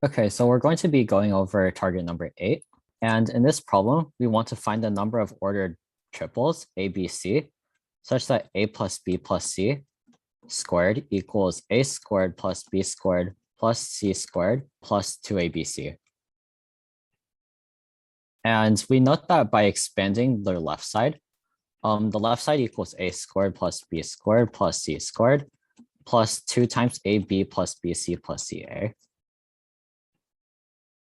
Okay, so we're going to be going over target number 8. And in this problem, we want to find the number of ordered triples, A, B, C, such that A plus B plus C squared equals A squared plus B squared plus C squared plus 2ABC. And we note that by expanding the left side equals A squared plus B squared plus C squared plus 2 times AB plus BC plus CA.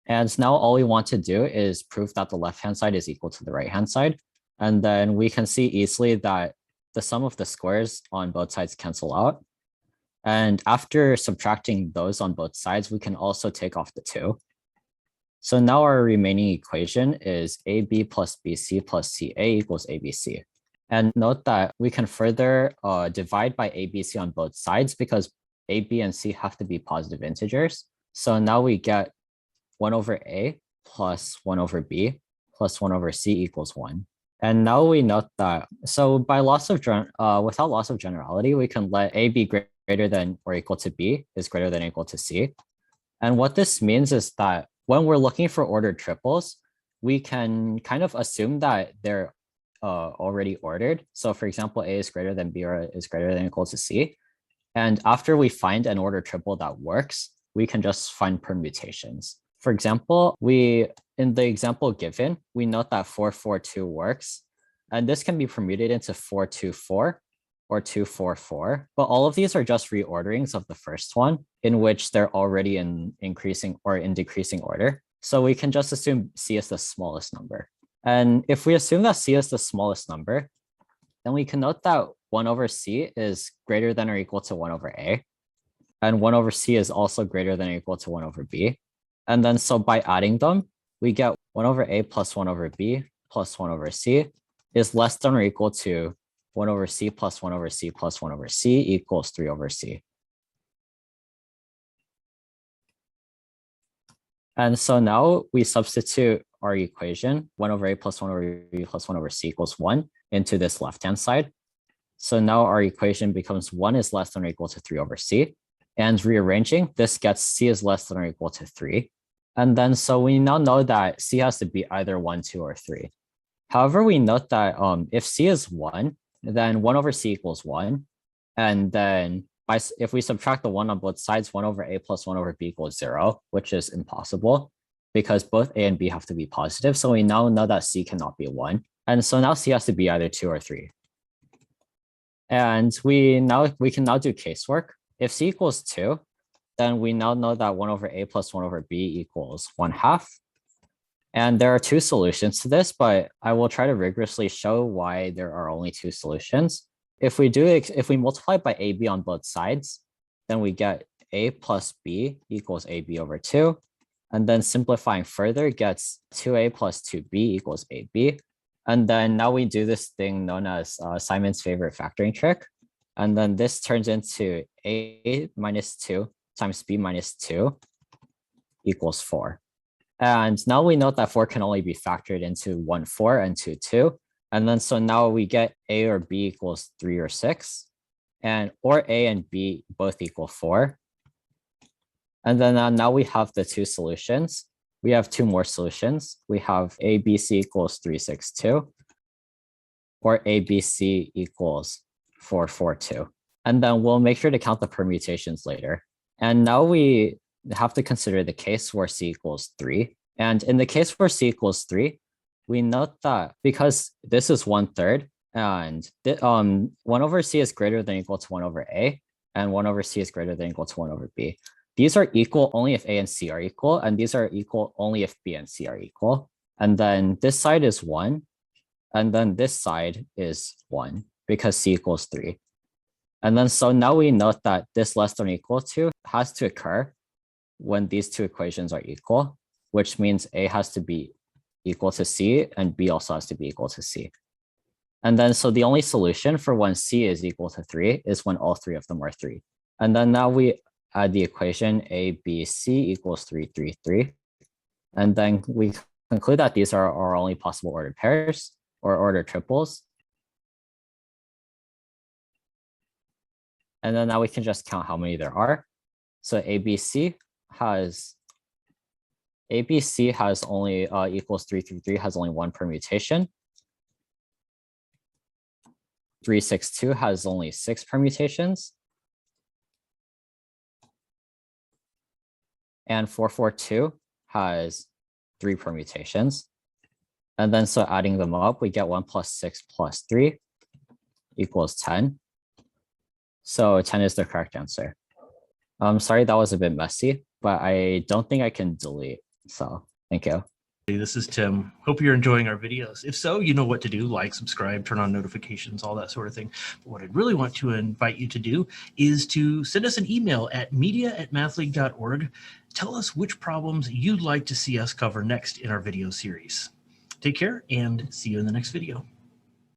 And now all we want to do is prove that the left-hand side is equal to the right-hand side. And then we can see easily that the sum of the squares on both sides cancel out. And after subtracting those on both sides, we can also take off the 2. So now our remaining equation is AB plus BC plus CA equals ABC. And note that we can further divide by ABC on both sides because A, B, and C have to be positive integers. So now we get 1 over A plus 1 over B plus 1 over C equals 1. And now we note that, so by without loss of generality, we can let A be greater than or equal to B is greater than or equal to C. And what this means is that when we're looking for ordered triples, we can kind of assume that they're already ordered. So for example, A is greater than B or is greater than or equal to C. And after we find an ordered triple that works, we can just find permutations. For example, in the example given, we note that 442 works, and this can be permuted into 424 or 244, but all of these are just reorderings of the first one in which they're already in increasing or in decreasing order. So we can just assume C is the smallest number. And if we assume that C is the smallest number, then we can note that 1 over C is greater than or equal to 1 over A, and 1 over C is also greater than or equal to 1 over B. And then so by adding them, we get 1 over A plus 1 over B plus 1 over C is less than or equal to 1 over C plus 1 over C plus 1 over C equals 3 over C. And so now we substitute our equation, 1 over A plus 1 over B plus 1 over C equals 1 into this left-hand side. So now our equation becomes 1 is less than or equal to 3 over C. And rearranging, this gets C is less than or equal to 3. And then so we now know that C has to be either 1, 2, or 3. However, we note that if C is 1, then 1 over C equals 1. And then if we subtract the 1 on both sides, 1 over A plus 1 over B equals 0, which is impossible because both A and B have to be positive. So we now know that C cannot be 1. And so now C has to be either 2 or 3. And we can now do casework. If C equals 2, then we now know that 1 over A plus 1 over B equals 1/2. And there are 2 solutions to this, but I will try to rigorously show why there are only 2 solutions. If we multiply by AB on both sides, then we get A plus B equals AB over 2. And then simplifying further gets 2A plus 2B equals AB. And then now we do this thing known as Simon's favorite factoring trick. And then this turns into A minus 2 times B minus 2 equals 4. And now we note that 4 can only be factored into 1, 4 and 2, 2. And then so now we get A or B equals 3 or 6, or A and B both equal 4. And then now we have the 2 solutions. We have 2 more solutions. We have ABC equals 3, 6, 2, or ABC equals 4, 4, 2. And then we'll make sure to count the permutations later. And now we have to consider the case where C equals 3. And in the case where C equals 3, we note that because this is 1/3, and 1 over C is greater than or equal to 1 over A, and 1 over C is greater than or equal to 1 over B. These are equal only if A and C are equal, and these are equal only if B and C are equal. And then this side is 1, and then this side is 1 because C equals 3. And then so now we note that this less than or equal to has to occur when these 2 equations are equal, which means A has to be equal to C and B also has to be equal to C. And then so the only solution for when C is equal to 3 is when all 3 of them are 3. And then now we add the equation A, B, C equals 3, 3, 3. And then we conclude that these are our only possible ordered pairs or ordered triples. And then now we can just count how many there are. So ABC has ABC has only equals 3 through 3 has only one permutation. 362 has only 6 permutations. And 442 has 3 permutations. And then so adding them up, we get 1 plus 6 plus 3 equals 10. So 10 is the correct answer. I'm sorry that was a bit messy, but I don't think I can delete. So thank you. This is Tim. Hope you're enjoying our videos. If so, you know what to do. Like, subscribe, turn on notifications, all that sort of thing. But what I'd really want to invite you to do is to send us an email at media@mathleague.org. Tell us which problems you'd like to see us cover next in our video series. Take care and see you in the next video.